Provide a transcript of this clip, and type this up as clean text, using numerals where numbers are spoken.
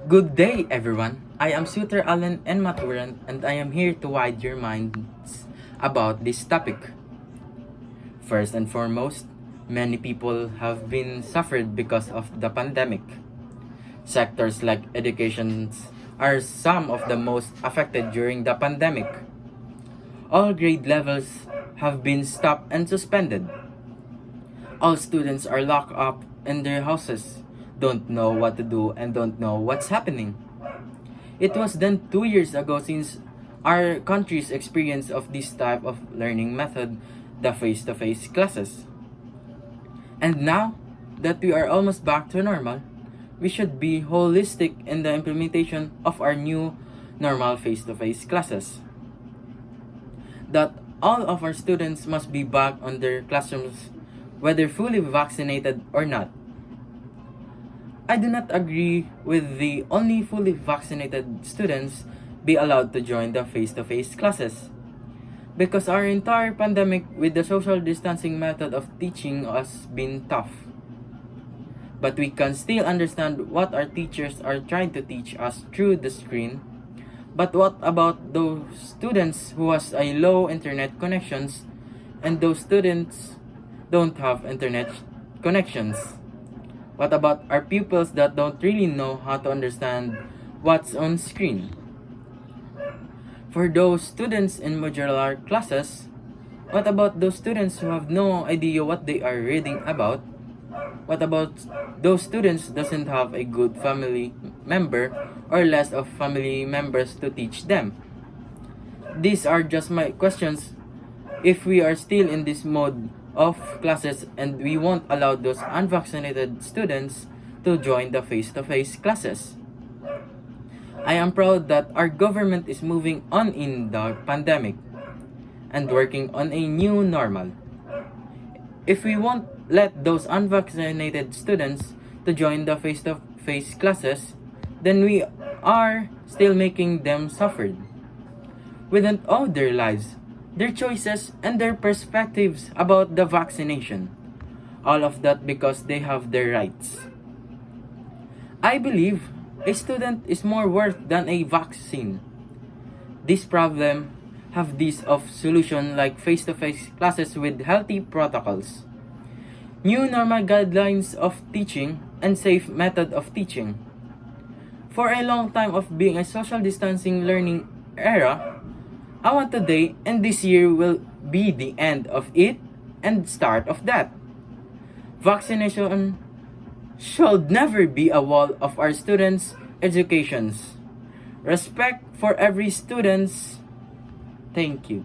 Good day, everyone. I am Suter Allen and Maturan, and I am here to widen your minds about this topic. First and foremost, many people have been suffered because of the pandemic. Sectors like education are some of the most affected during the pandemic. All grade levels have been stopped and suspended. All students are locked up in their houses, don't know what to do, and don't know what's happening. It was then 2 years ago since our country's experience of this type of learning method, the face-to-face classes. And now that we are almost back to normal, we should be holistic in the implementation of our new normal face-to-face classes. That all of our students must be back on their classrooms, whether fully vaccinated or not. I do not agree with the only fully vaccinated students be allowed to join the face-to-face classes, because our entire pandemic with the social distancing method of teaching has been tough. But we can still understand what our teachers are trying to teach us through the screen. But what about those students who has a low internet connections and those students don't have internet connections? What about our pupils that don't really know how to understand what's on screen? For those students in modular classes, what about those students who have no idea what they are reading about? What about those students doesn't have a good family member or less of family members to teach them? These are just my questions. If we are still in this mode of classes and we won't allow those unvaccinated students to join the face-to-face classes. I am proud that our government is moving on in the pandemic and working on a new normal. If we won't let those unvaccinated students to join the face-to-face classes, then we are still making them suffer. Within all their lives, their choices, and their perspectives about the vaccination. All of that because they have their rights. I believe a student is more worth than a vaccine. This problem have this of solution like face-to-face classes with healthy protocols, new normal guidelines of teaching, and safe method of teaching. For a long time of being a social distancing learning era, I want today and this year will be the end of it and start of that. Vaccination should never be a wall of our students' educations. Respect for every students. Thank you.